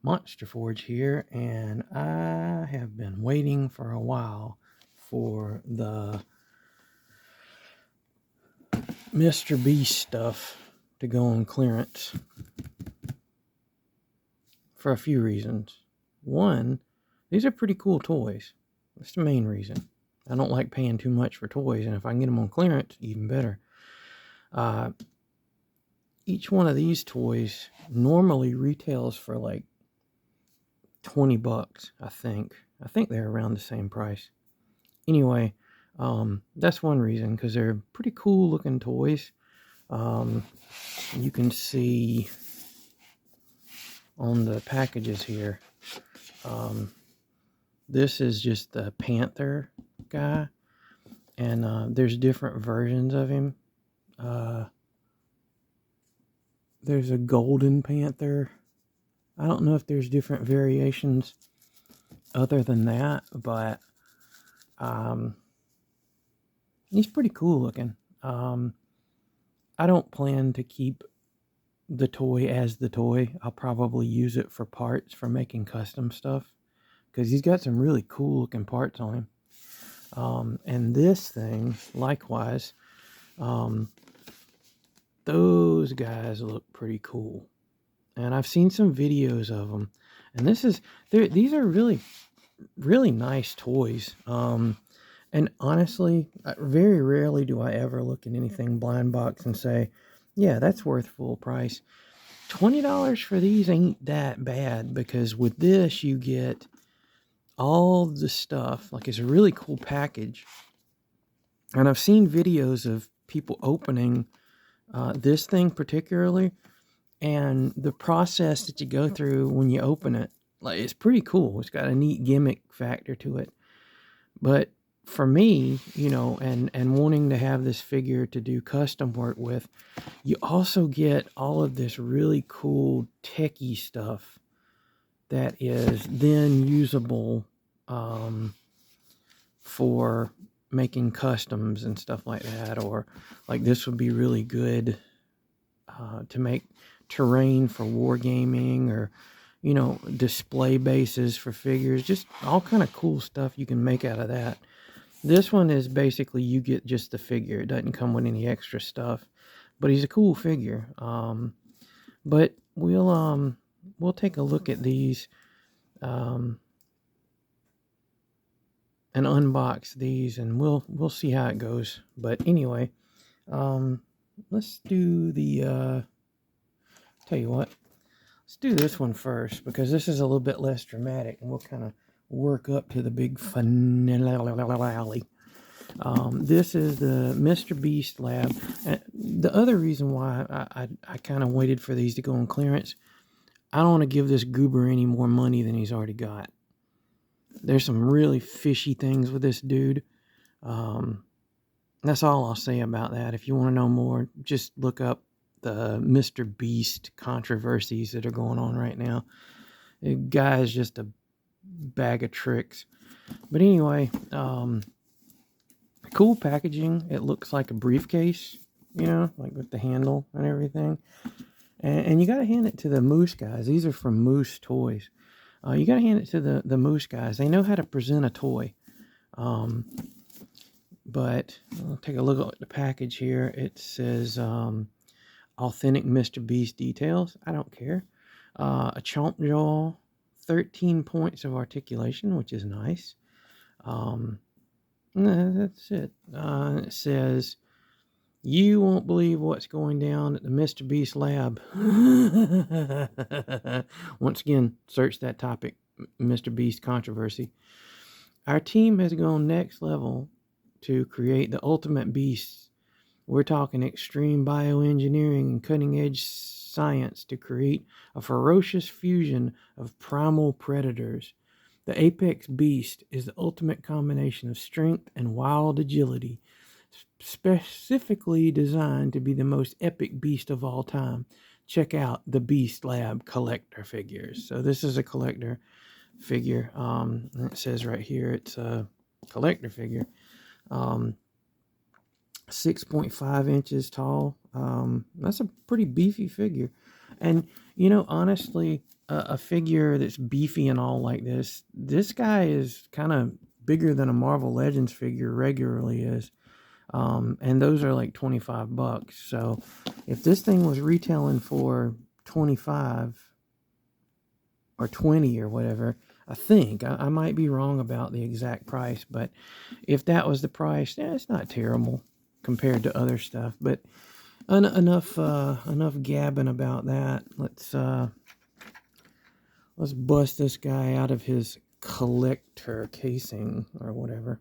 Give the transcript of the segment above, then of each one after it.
Monster Forge here, and I have been waiting for a while for the Mr. Beast stuff to go on clearance for a few reasons. One, these are pretty cool toys. That's the main reason. I don't like paying too much for toys, and if I can get them on clearance, even better. Each one of these toys normally retails for like $20, I think. I think they're around the same price. Anyway, that's one reason, because they're pretty cool looking toys. You can see on the packages here, this is just the Panther guy, and there's different versions of him. There's a Golden Panther. I don't know if there's different variations other than that, but he's pretty cool looking. I don't plan to keep the toy as the toy. I'll probably use it for parts for making custom stuff, because he's got some really cool looking parts on him. And this thing, likewise, those guys look pretty cool. And I've seen some videos of them, and these are really, really nice toys. And honestly, very rarely do I ever look at anything blind box and say, yeah, that's worth full price. $20 for these ain't that bad, because with this you get all the stuff. Like, it's a really cool package. And I've seen videos of people opening this thing particularly, and the process that you go through when you open it, like, it's pretty cool. It's got a neat gimmick factor to it. But for me, and wanting to have this figure to do custom work with, you also get all of this really cool techie stuff that is then usable for making customs and stuff like that. Or like, this would be really good to make terrain for wargaming, or display bases for figures. Just all kind of cool stuff you can make out of that. This one is basically you get just the figure. It doesn't come with any extra stuff, but he's a cool figure. But we'll take a look at these and unbox these, and we'll see how it goes. But anyway, let's do the tell you what, let's do this one first, because this is a little bit less dramatic, and we'll kind of work up to the big finale. This is the Mr. Beast Lab. The other reason why I kind of waited for these to go on clearance, I don't want to give this goober any more money than he's already got. There's some really fishy things with this dude. That's all I'll say about that. If you want to know more, just look up the Mr. Beast controversies that are going on right now. The guy is just a bag of tricks. But anyway, cool packaging. It looks like a briefcase, like with the handle and everything. And you got to hand it to the Moose guys. These are from Moose Toys. You got to hand it to the Moose guys. They know how to present a toy. But I'll take a look at the package here. It says authentic Mr. Beast details. I don't care. A chomp jaw, 13 points of articulation, which is nice. That's it. It says, you won't believe what's going down at the Mr. Beast Lab. Once again, search that topic, Mr. Beast controversy. Our team has gone next level to create the ultimate beasts. We're talking extreme bioengineering and cutting-edge science to create a ferocious fusion of primal predators. The apex beast is the ultimate combination of strength and wild agility, specifically designed to be the most epic beast of all time. Check out the Beast Lab collector figures. So this is a collector figure. It says right here it's a collector figure. 6.5 inches tall. That's a pretty beefy figure. And, honestly, a figure that's beefy and all like this guy is kind of bigger than a Marvel Legends figure regularly is. And those are like $25. So if this thing was retailing for 25 or 20 or whatever, I think I might be wrong about the exact price, but if that was the price, it's not terrible compared to other stuff. But enough gabbing about that. Let's bust this guy out of his collector casing or whatever.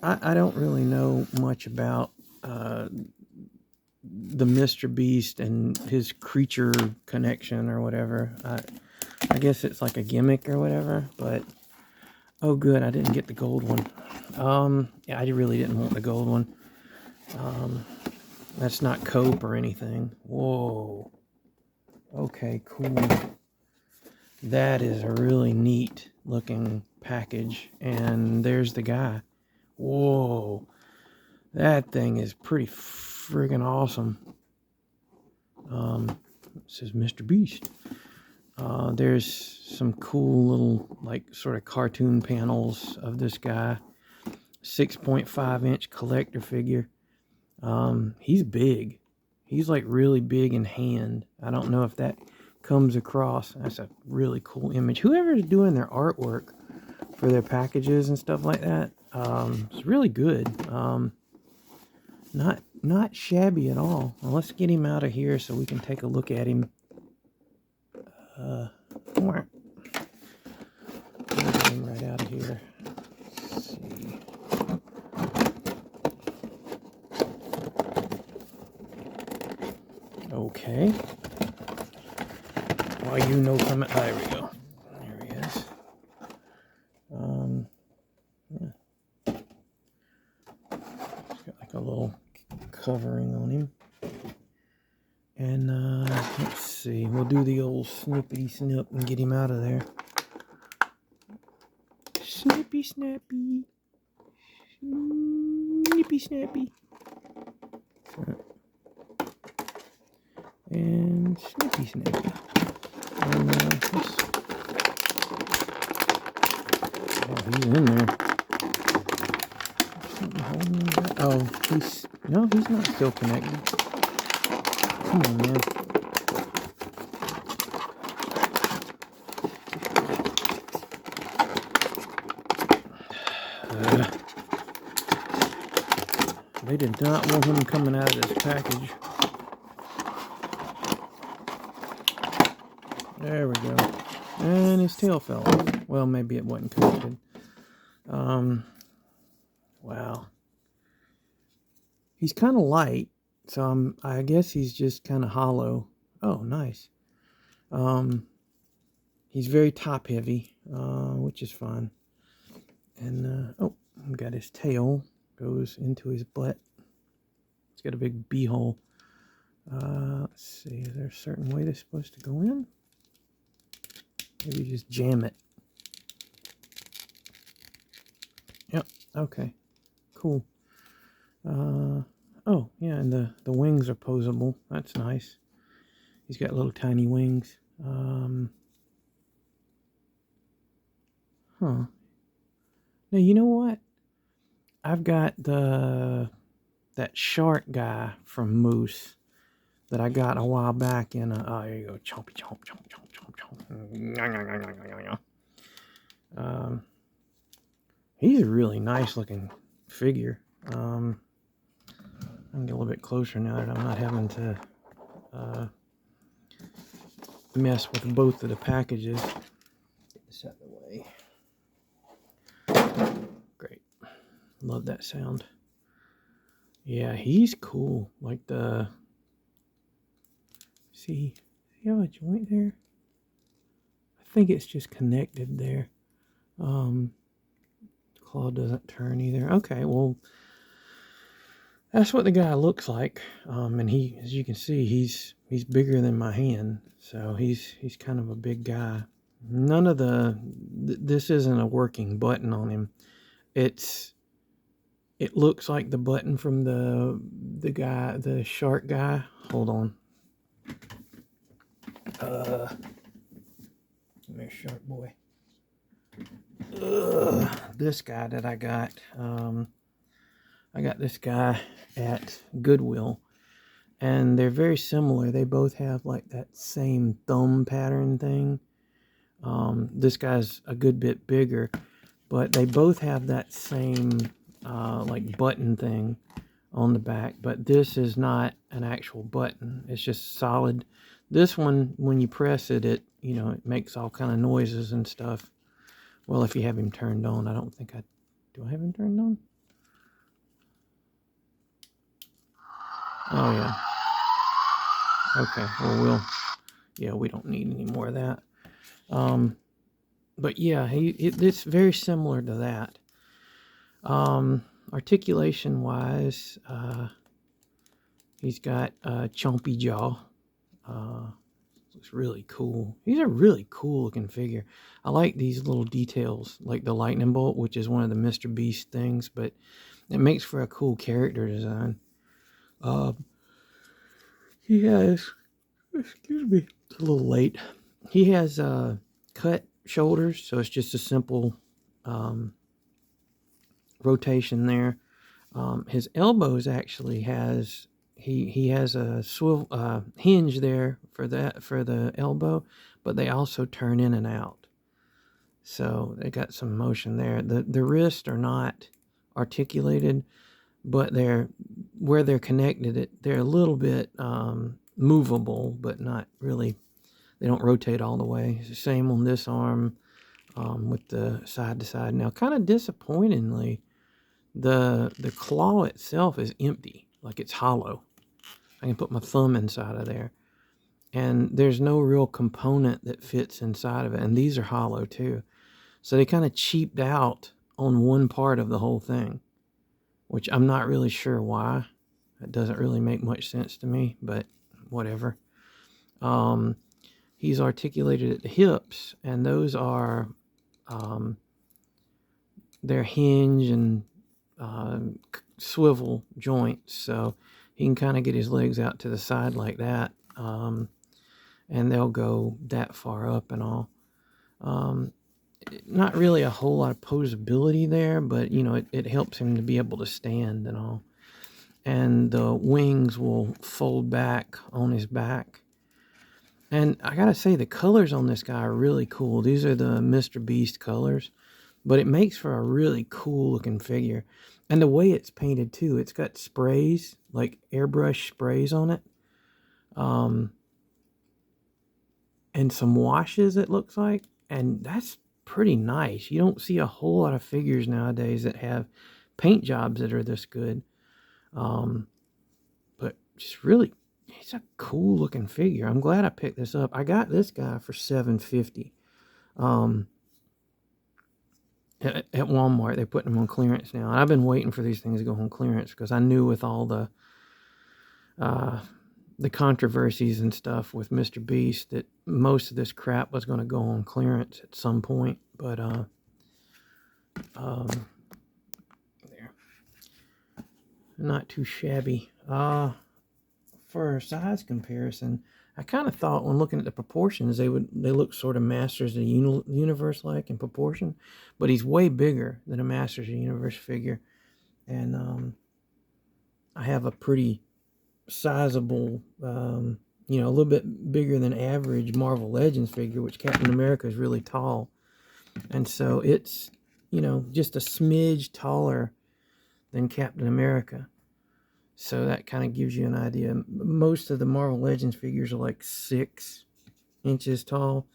I don't really know much about the Mr. Beast and his creature connection or whatever. I guess it's like a gimmick or whatever, but oh good, I didn't get the gold one. Yeah, I really didn't want the gold one. That's not cope or anything. Whoa. Okay, cool. That is a really neat looking package. And there's the guy. Whoa. That thing is pretty friggin' awesome. It says Mr. Beast. There's some cool little, like, sort of cartoon panels of this guy. 6.5-inch collector figure. He's big. He's like really big in hand. I don't know if that comes across. That's a really cool image. Whoever's doing their artwork for their packages and stuff like that, it's really good. Not shabby at all. Well, let's get him out of here so we can take a look at him. Get him right out of here. Let's see. Okay. Well, you know coming. Oh, there we go. There he is. Yeah. He's got like a little covering on him. And let's see. We'll do the old snippity snip and get him out of there. Snippy snappy. Snippy snappy. And snippy snappy. And oh, he's in there. Something holding him back. Oh, he's not still connected. Come on, man. They did not want him coming out of this package. There we go. And his tail fell off. Well, maybe it wasn't connected. Wow. He's kind of light, so I guess he's just kind of hollow. Oh, nice. He's very top heavy, which is fun. And oh, got his tail goes into his butt. It's got a big bee hole. Let's see. Is there a certain way they're supposed to go in? Maybe just jam it. Yep. Okay. Cool. Oh, yeah, and the wings are posable. That's nice. He's got little tiny wings. Huh. Now, you know what? I've got that shark guy from Moose that I got a while back in oh, there you go. Chompy, chomp, chomp, chomp, chomp, chomp. He's a really nice looking figure. I can get a little bit closer now that I'm not having to mess with both of the packages. Get this out of the way. Great. Love that sound. Yeah, he's cool. Like see how a joint there? I think it's just connected there. Claw doesn't turn either. Okay, well, that's what the guy looks like. And he, as you can see, he's bigger than my hand, so he's kind of a big guy. None of this isn't a working button on him. It's It looks like the button from the shark guy. Hold on. Come here, shark boy. This guy that I got. I got this guy at Goodwill, and they're very similar. They both have like that same thumb pattern thing. This guy's a good bit bigger, but they both have that same like button thing on the back. But this is not an actual button. It's just solid. This one, when you press it, it makes all kind of noises and stuff. Well, if you have him turned on, I don't think do I have him turned on? Oh yeah. Okay. Well, we don't need any more of that. But yeah, it's very similar to that. Articulation wise, he's got a chompy jaw. Looks really cool. He's a really cool looking figure. I like these little details, like the lightning bolt, which is one of the Mr. Beast things, but it makes for a cool character design. He has, excuse me, it's a little late. He has cut shoulders, so it's just a simple rotation there. His elbows actually has he has a swivel hinge there for the elbow, but they also turn in and out. So they got some motion there. The wrists are not articulated, but where they're connected, they're a little bit movable, but not really. They don't rotate all the way. It's the same on this arm with the side to side. Now, kind of disappointingly, the claw itself is empty, like it's hollow. I can put my thumb inside of there, and there's no real component that fits inside of it. And these are hollow too, so they kind of cheaped out on one part of the whole thing, which I'm not really sure why. It doesn't really make much sense to me, but whatever. He's articulated at the hips, and those are their hinge and swivel joints, so he can kind of get his legs out to the side like that, and they'll go that far up and all. Not really a whole lot of posability there, but it helps him to be able to stand and all. And the wings will fold back on his back. And I gotta say, the colors on this guy are really cool. These are the Mr. Beast colors, but it makes for a really cool looking figure. And the way it's painted too, it's got sprays, like airbrush sprays on it. And some washes, it looks like. And that's pretty nice. You don't see a whole lot of figures nowadays that have paint jobs that are this good. But just really, it's a cool looking figure. I'm glad I picked this up. I got this guy for $7.50. At Walmart. They're putting them on clearance now. And I've been waiting for these things to go on clearance because I knew with all the controversies and stuff with Mr. Beast that most of this crap was going to go on clearance at some point. But there, not too shabby. For size comparison, I kind of thought when looking at the proportions they look sort of Masters of the Universe like in proportion, but he's way bigger than a Masters of the Universe figure, and I have a pretty sizable, a little bit bigger than average Marvel Legends figure, which Captain America is really tall, and so it's just a smidge taller than Captain America. So that kind of gives you an idea. Most of the Marvel Legends figures are like 6 inches tall.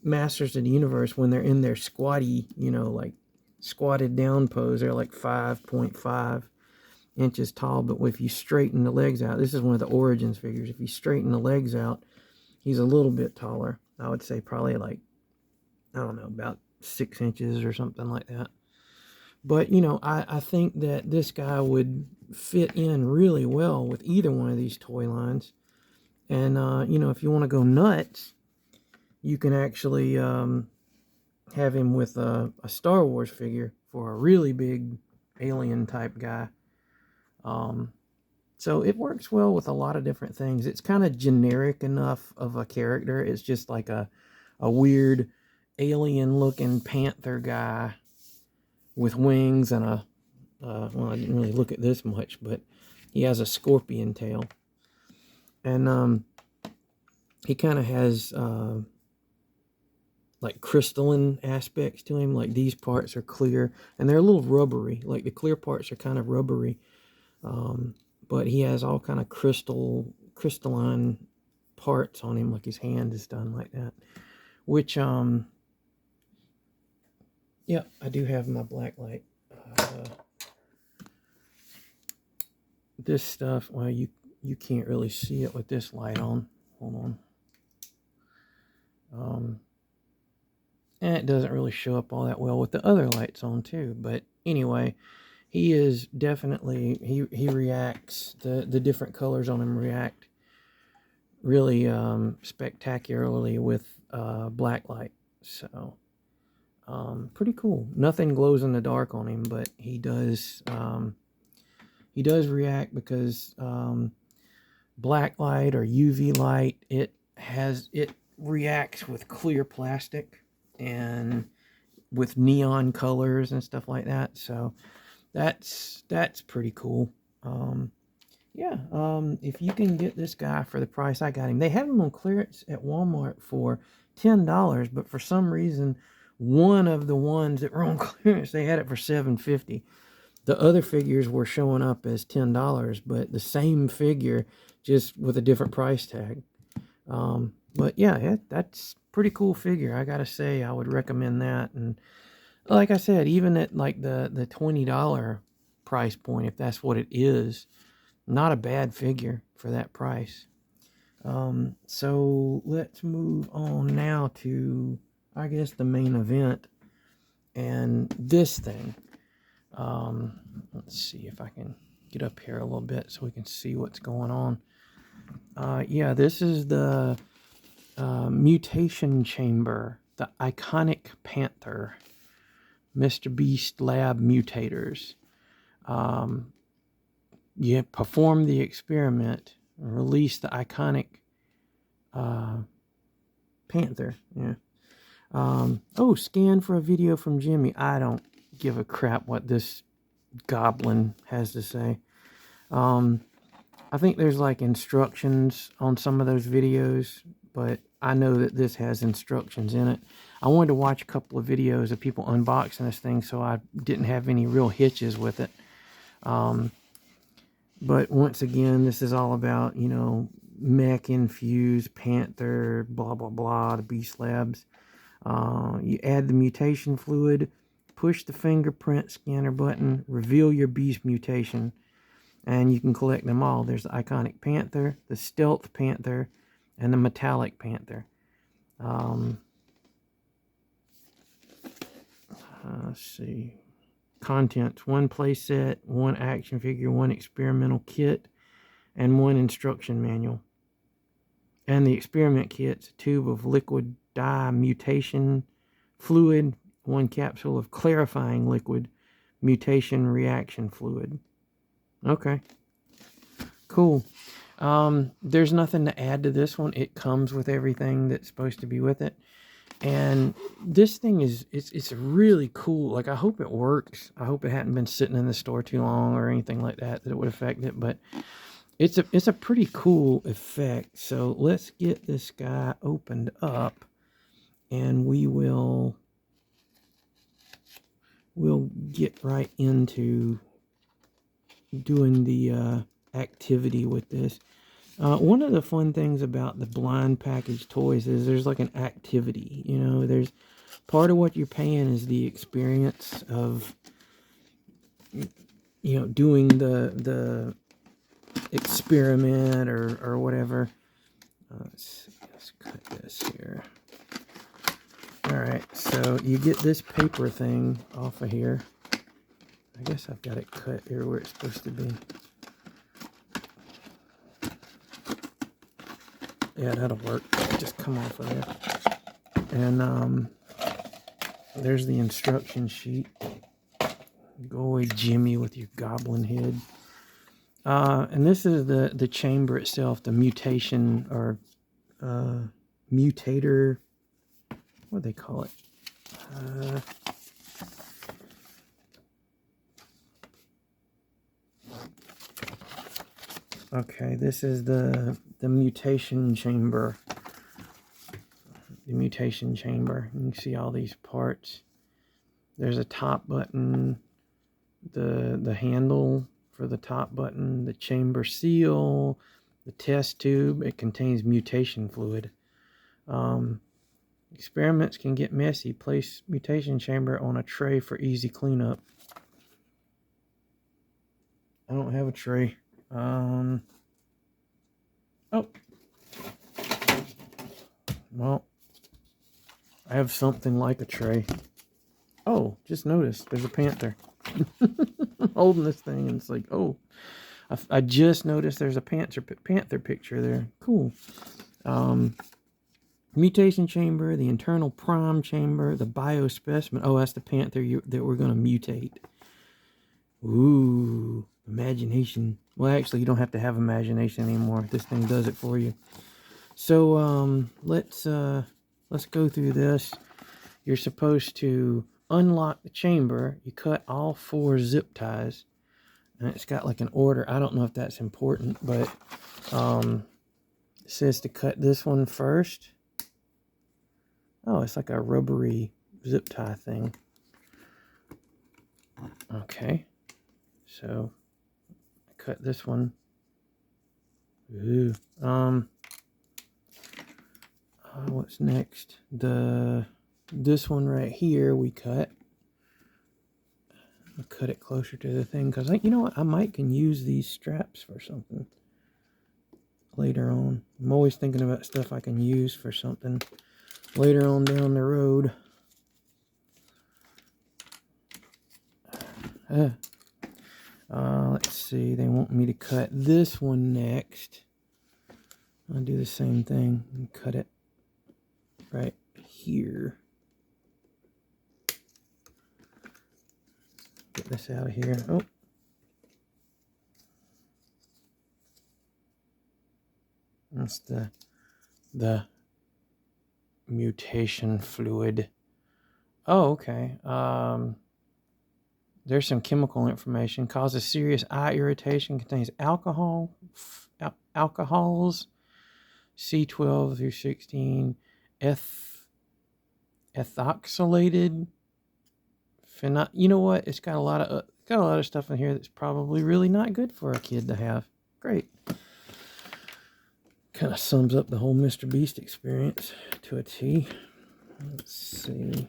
Masters of the Universe, when they're in their squatty, like squatted down pose, they're like 5.5 inches tall. But if you straighten the legs out, this is one of the Origins figures. If you straighten the legs out, he's a little bit taller. I would say probably like, I don't know, about 6 inches or something like that. But, I think that this guy would fit in really well with either one of these toy lines. And, if you want to go nuts, you can actually have him with a Star Wars figure for a really big alien type guy. So it works well with a lot of different things. It's kind of generic enough of a character. It's just like a weird alien looking panther guy with wings and a well, I didn't really look at this much, but he has a scorpion tail. And he kind of has like crystalline aspects to him. Like these parts are clear and they're a little rubbery. Like the clear parts are kind of rubbery. But he has all kind of crystalline parts on him, like his hand is done like that. Which, yeah, I do have my black light. This stuff, well, you can't really see it with this light on. Hold on. And it doesn't really show up all that well with the other lights on too. But anyway, he is definitely, he reacts, the different colors on him react really spectacularly with black light. So pretty cool. Nothing glows in the dark on him, but he does react because black light or UV light, it reacts with clear plastic and with neon colors and stuff like that. So that's pretty cool. Yeah, if you can get this guy for the price I got him, they have him on clearance at Walmart for $10, but for some reason, one of the ones that were on clearance, they had it for $7.50. The other figures were showing up as $10, but the same figure, just with a different price tag. But yeah, that's pretty cool figure. I gotta say, I would recommend that. And like I said, even at like the $20 price point, if that's what it is, not a bad figure for that price. So let's move on now to, I guess, the main event and this thing. Let's see if I can get up here a little bit so we can see what's going on. Yeah, this is the Mutation Chamber, the Iconic Panther, Mr. Beast Lab Mutators. You perform the experiment, release the Iconic Panther. Yeah. Oh, scan for a video from Jimmy. I don't give a crap what this goblin has to say. I think there's like instructions on some of those videos, but I know that this has instructions in it. I wanted to watch a couple of videos of people unboxing this thing, so I didn't have any real hitches with it. But once again, this is all about, you know, mech infused panther, blah, blah, blah, the Beast Labs. You add the mutation fluid, push the fingerprint scanner button, reveal your beast mutation, and you can collect them all. There's the Iconic Panther, the Stealth Panther, and the Metallic Panther. Let's see. Contents: 1 playset, 1 action figure, 1 experimental kit, and 1 instruction manual. And the experiment kit's a tube of liquid dye mutation fluid, 1 capsule of clarifying liquid mutation reaction fluid. Okay, cool. There's nothing to add to this one. It comes with everything that's supposed to be with it. And this thing is, it's really cool. Like, I hope it works. I hope it hadn't been sitting in the store too long or anything like that it would affect it. But it's a pretty cool effect. So let's get this guy opened up, and we'll get right into doing the activity with this. One of the fun things about the blind package toys is there's like an activity. You know, there's part of what you're paying is the experience of, you know, doing the experiment or whatever. Let's cut this here. All right, so you get this paper thing off of here. I guess I've got it cut here where it's supposed to be. Yeah, that'll work. Just come off of there. And there's the instruction sheet. Go away, Jimmy, with your goblin head. And this is the chamber itself, the mutation or mutator. What do they call it? Okay, this is the mutation chamber. The mutation chamber. You can see all these parts. There's a top button, the handle for the top button, the chamber seal, the test tube. It contains mutation fluid. Experiments can get messy. Place mutation chamber on a tray for easy cleanup. I don't have a tray. Oh. Well, I have something like a tray. Oh, just noticed there's a panther. I'm holding this thing and it's like, oh, I just noticed there's a panther picture there. Cool. Mutation chamber, the internal prime chamber, the biospecimen. Oh, that's the panther that we're going to mutate. Ooh, imagination. Well, actually, you don't have to have imagination anymore. This thing does it for you. So, let's go through this. You're supposed to unlock the chamber. You cut all 4 zip ties. And it's got like an order. I don't know if that's important, but it says to cut this one first. Oh, it's like a rubbery zip tie thing. Okay. So, I cut this one. Ooh. What's next? This one right here we cut. I'll cut it closer to the thing because, you know what? I might can use these straps for something later on. I'm always thinking about stuff I can use for something later on down the road. Let's see. They want me to cut this one next. I'll do the same thing and cut it right here. Get this out of here. Oh. That's the mutation fluid. Oh, okay. There's some chemical information. Causes serious eye irritation. Contains alcohols, C12 through 16, ethoxylated. You know what? It's got a lot of stuff in here that's probably really not good for a kid to have. Great. Kind of sums up the whole Mr. Beast experience to a T. Let's see.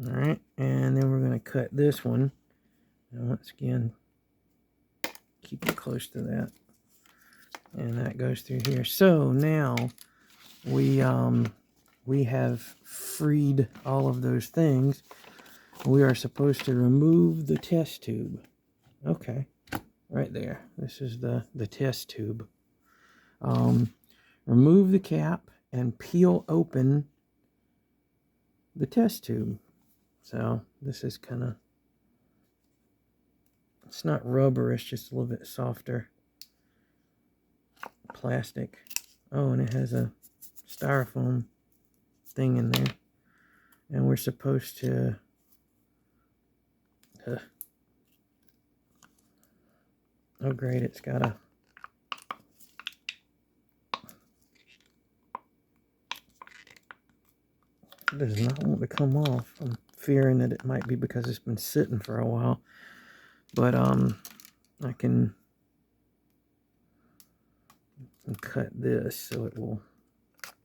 All right, and then we're going to cut this one. And once again, keep it close to that. And that goes through here. So now we have freed all of those things. We are supposed to remove the test tube. Okay, right there. This is the test tube. Remove the cap and peel open the test tube. So this is kind of, it's not rubber, it's just a little bit softer plastic. Oh, and it has a styrofoam thing in there. And we're supposed to oh great, it's got a it does not want to come off. I'm fearing that it might be because it's been sitting for a while. But I can cut this so it will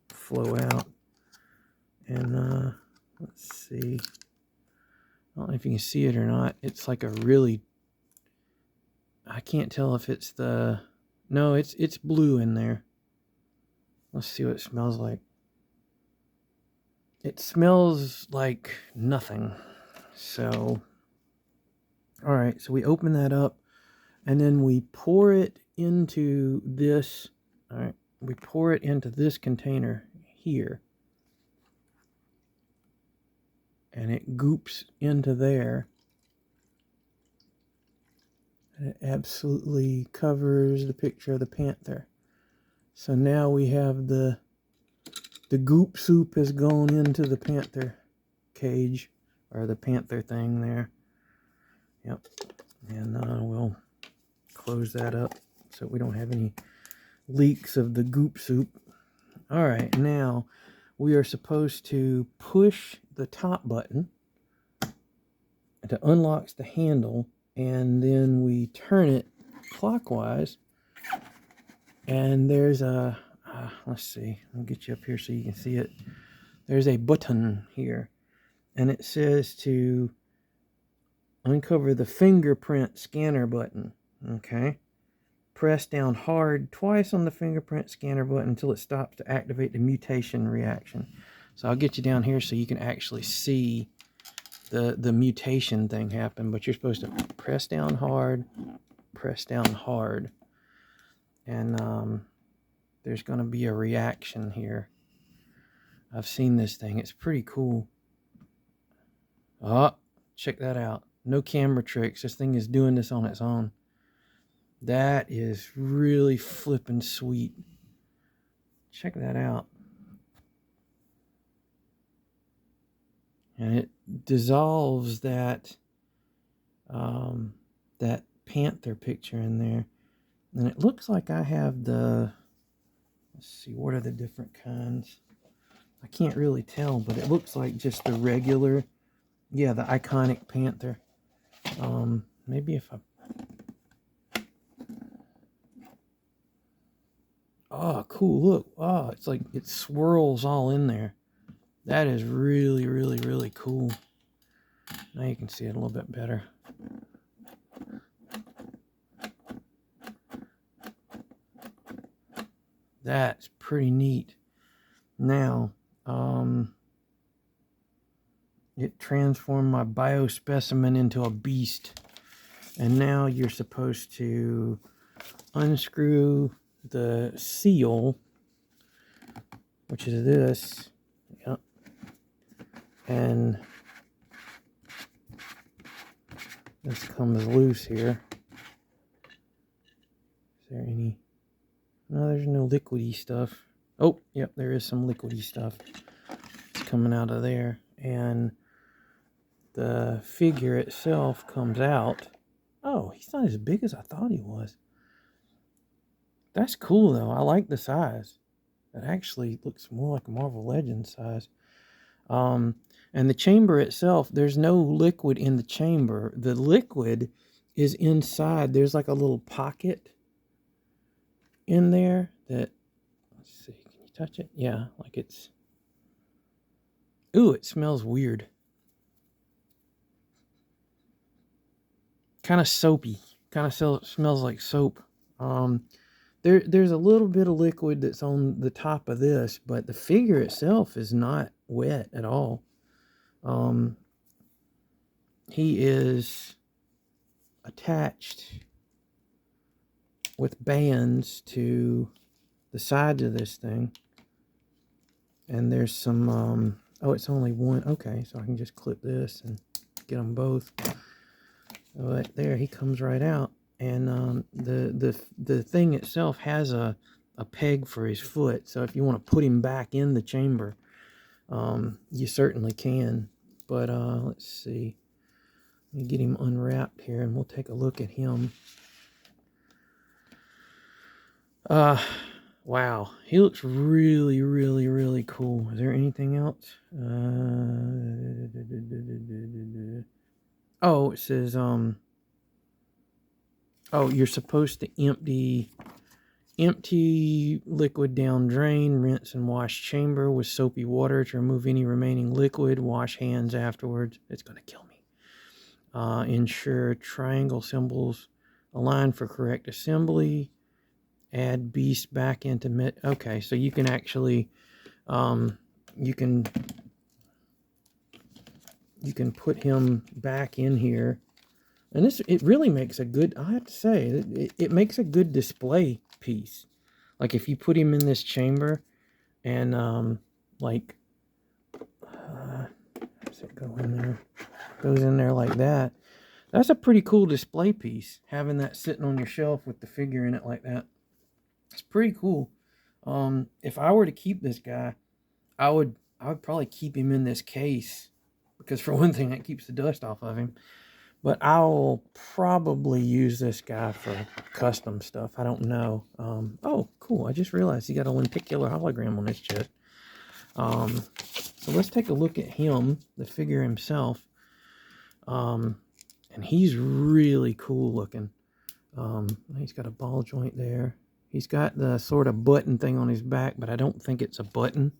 flow out. And let's see. I don't know if you can see it or not. It's like a really, I can't tell if it's the, no, it's blue in there. Let's see what it smells like. It smells like nothing. So, all right, so we open that up and then we pour it into this. All right, we pour it into this container here. And it goops into there. It absolutely covers the picture of the panther. So now we have the goop soup has gone into the panther cage, or the panther thing there. Yep. And we'll close that up so we don't have any leaks of the goop soup. All right, now we are supposed to push the top button that unlocks the handle, and then we turn it clockwise, and there's a let's see, I'll get you up here so you can see it. There's a button here, and it says to uncover the fingerprint scanner button. Okay, press down hard twice on the fingerprint scanner button until it stops to activate the mutation reaction. So I'll get you down here so you can actually see the mutation thing happen, but you're supposed to press down hard, and there's going to be a reaction here. I've seen this thing. It's pretty cool. Oh, check that out. No camera tricks. This thing is doing this on its own. That is really flippin' sweet. Check that out. And it dissolves that that panther picture in there. And it looks like I have the, let's see, what are the different kinds? I can't really tell, but it looks like just the regular, yeah, the iconic panther. Maybe if I, oh, cool, look. Oh, it's like it swirls all in there. That is really, really, really cool. Now you can see it a little bit better. That's pretty neat. Now, it transformed my biospecimen into a beast. And now you're supposed to unscrew the seal, which is this. Yep. And this comes loose here. Is there any? No, there's no liquidy stuff. Oh, yep, there is some liquidy stuff. It's coming out of there. And the figure itself comes out. Oh, he's not as big as I thought he was. That's cool, though. I like the size. It actually looks more like a Marvel Legends size. And the chamber itself, there's no liquid in the chamber. The liquid is inside. There's like a little pocket in there that, let's see, can you touch it? Yeah, like it's, ooh, it smells weird. Kind of soapy. Kind of smells like soap. There's a little bit of liquid that's on the top of this, but the figure itself is not wet at all. He is attached with bands to the sides of this thing. And there's some, oh, it's only one. Okay, so I can just clip this and get them both. Right there, he comes right out. And the thing itself has a peg for his foot. So if you want to put him back in the chamber, you certainly can. But let's see. Let me get him unwrapped here and we'll take a look at him. Wow, he looks really, really, really cool. Is there anything else? Oh, it says, oh, you're supposed to empty liquid down drain, rinse and wash chamber with soapy water to remove any remaining liquid, wash hands afterwards. It's going to kill me. Ensure triangle symbols align for correct assembly. Add beast back into okay, so you can actually you can put him back in here, and it really makes a good, I have to say, it makes a good display piece. Like if you put him in this chamber and like does it go in there? Goes in there like that. That's a pretty cool display piece, having that sitting on your shelf with the figure in it like that. It's pretty cool. If I were to keep this guy, I would probably keep him in this case, because for one thing, that keeps the dust off of him. But I'll probably use this guy for custom stuff. I don't know. Oh, cool. I just realized he got a lenticular hologram on his chest. So let's take a look at him, the figure himself. And he's really cool looking. He's got a ball joint there. He's got the sort of button thing on his back, but I don't think it's a button.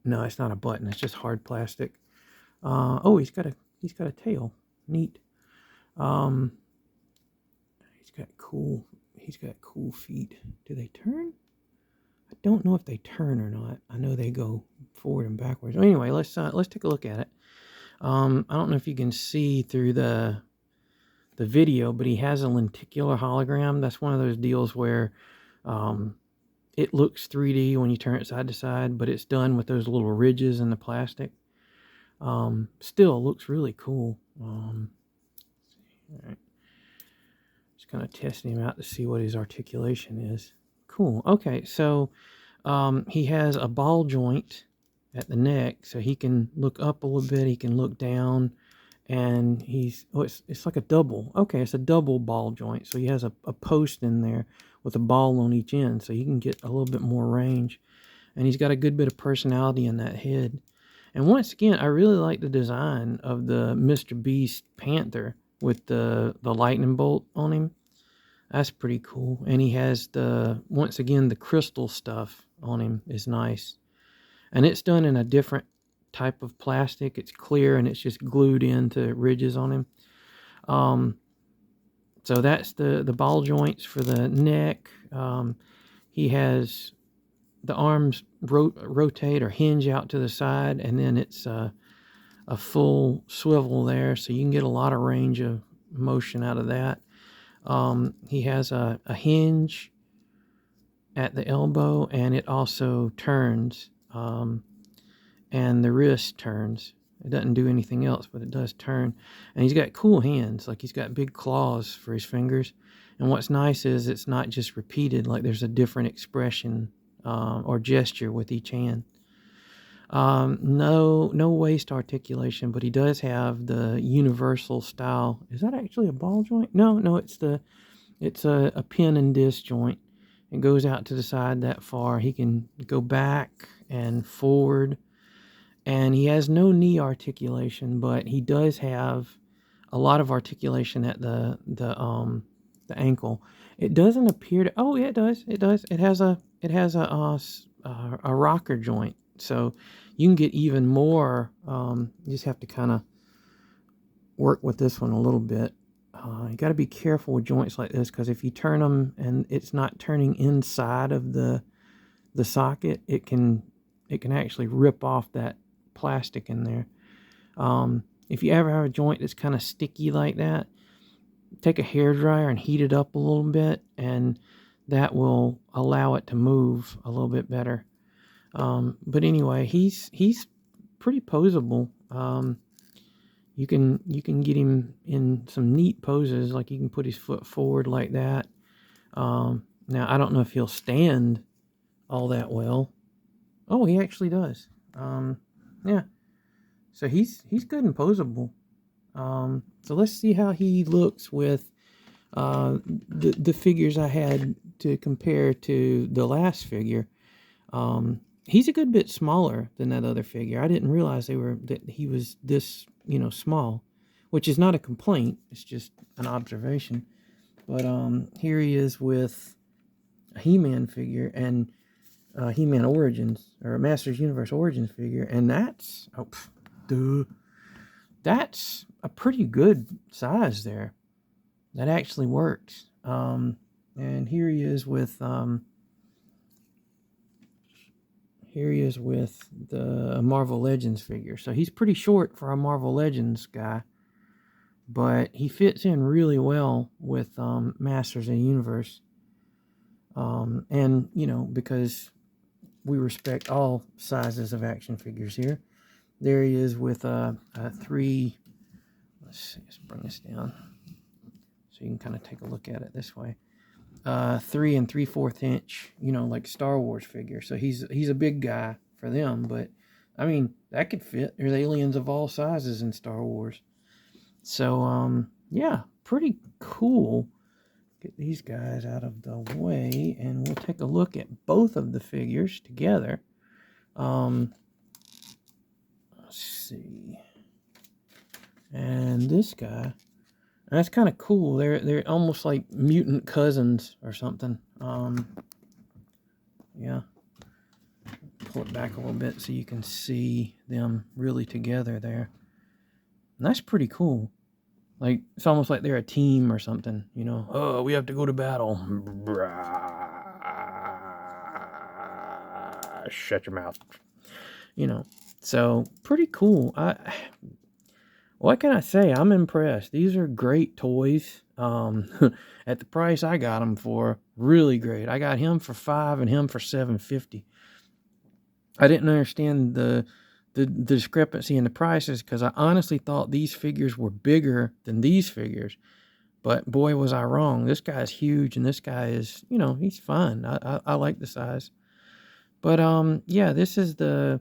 No, it's not a button. It's just hard plastic. Oh, he's got a tail. Neat. He's got cool feet. Do they turn? I don't know if they turn or not. I know they go forward and backwards. Anyway, let's take a look at it. I don't know if you can see through the video, but he has a lenticular hologram. That's one of those deals where it looks 3D when you turn it side to side, but it's done with those little ridges in the plastic. Still looks really cool. All right. Just kind of testing him out to see what his articulation is. Cool. Okay, so he has a ball joint at the neck, so he can look up a little bit, he can look down, and it's like a double. Okay, it's a double ball joint, so he has a post in there with a ball on each end, so you can get a little bit more range. And he's got a good bit of personality in that head. And once again, I really like the design of the Mr. Beast Panther with the lightning bolt on him. That's pretty cool. And he has once again, the crystal stuff on him is nice. And it's done in a different type of plastic. It's clear and it's just glued into ridges on him. So that's the ball joints for the neck. He has the arms rotate or hinge out to the side, and then it's a full swivel there, so you can get a lot of range of motion out of that. He has a hinge at the elbow, and it also turns, and the wrist turns. It doesn't do anything else, but it does turn. And he's got cool hands, like he's got big claws for his fingers. And what's nice is it's not just repeated, like there's a different expression or gesture with each hand. No waist articulation, but he does have the universal style. Is that actually a ball joint? No, it's a pin and disc joint. It goes out to the side that far. He can go back and forward, and he has no knee articulation, but he does have a lot of articulation at the ankle. It doesn't appear to. Oh, yeah, it does. It does. It has a rocker joint, so you can get even more. You just have to kind of work with this one a little bit. You got to be careful with joints like this, because if you turn them and it's not turning inside of the socket, it can actually rip off that plastic in there. If you ever have a joint that's kind of sticky like that, take a hairdryer and heat it up a little bit, and that will allow it to move a little bit better. But anyway, he's pretty posable. You can get him in some neat poses, like you can put his foot forward like that. Now I don't know if he'll stand all that well. Oh, he actually does. Yeah. So he's good and posable. So let's see how he looks with the figures I had to compare to the last figure. He's a good bit smaller than that other figure. I didn't realize that he was this, small, which is not a complaint. It's just an observation. But here he is with a He-Man figure and He-Man Origins, or Masters Universe Origins figure, and that's that's a pretty good size there. That actually works. And here he is with the Marvel Legends figure. So he's pretty short for a Marvel Legends guy, but he fits in really well with Masters of the Universe. And because we respect all sizes of action figures here. There he is with a 3 let's see, let's bring this down so you can kind of take a look at it this way. 3 3/4 inch, you know, like Star Wars figure. So he's a big guy for them, but I mean, that could fit. There's aliens of all sizes in Star Wars. So, yeah, pretty cool. Get these guys out of the way, and we'll take a look at both of the figures together. Let's see. And this guy, that's kind of cool. They're almost like mutant cousins or something. Yeah. Pull it back a little bit so you can see them really together there. And that's pretty cool. Like, it's almost like they're a team or something, you know. Oh, we have to go to battle. Shut your mouth. You know, so pretty cool. What can I say? I'm impressed. These are great toys. At the price I got them for, really great. I got him for $5 and him for $7.50. I didn't understand the discrepancy in the prices because I honestly thought these figures were bigger than these figures. But boy, was I wrong. This guy's huge, and this guy is, you know, he's fine. I like the size. But yeah, this is the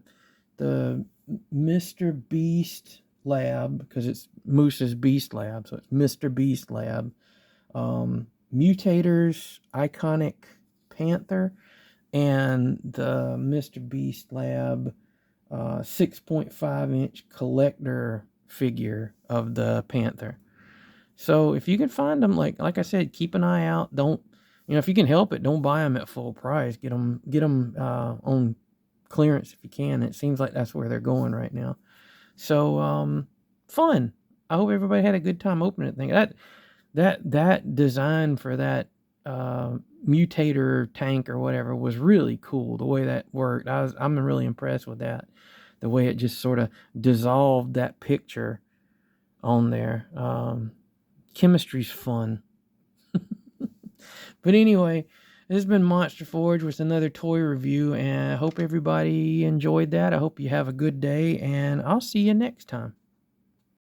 Mr. Beast Lab, because it's Moose's Beast Lab, so it's Mr. Beast Lab. Mutator's Iconic Panther and the Mr. Beast Lab 6.5 inch collector figure of the Panther. So if you can find them, like I said, keep an eye out. Don't, you know, if you can help it, don't buy them at full price. Get them on clearance if you can. It seems like that's where they're going right now. So fun. I hope everybody had a good time opening it. That design for that mutator tank or whatever was really cool. The way that worked, I'm really impressed with that. The way it just sort of dissolved that picture on there. Chemistry's fun. But anyway, this has been Monster Forge with another toy review, and I hope everybody enjoyed that. I hope you have a good day, and I'll see you next time.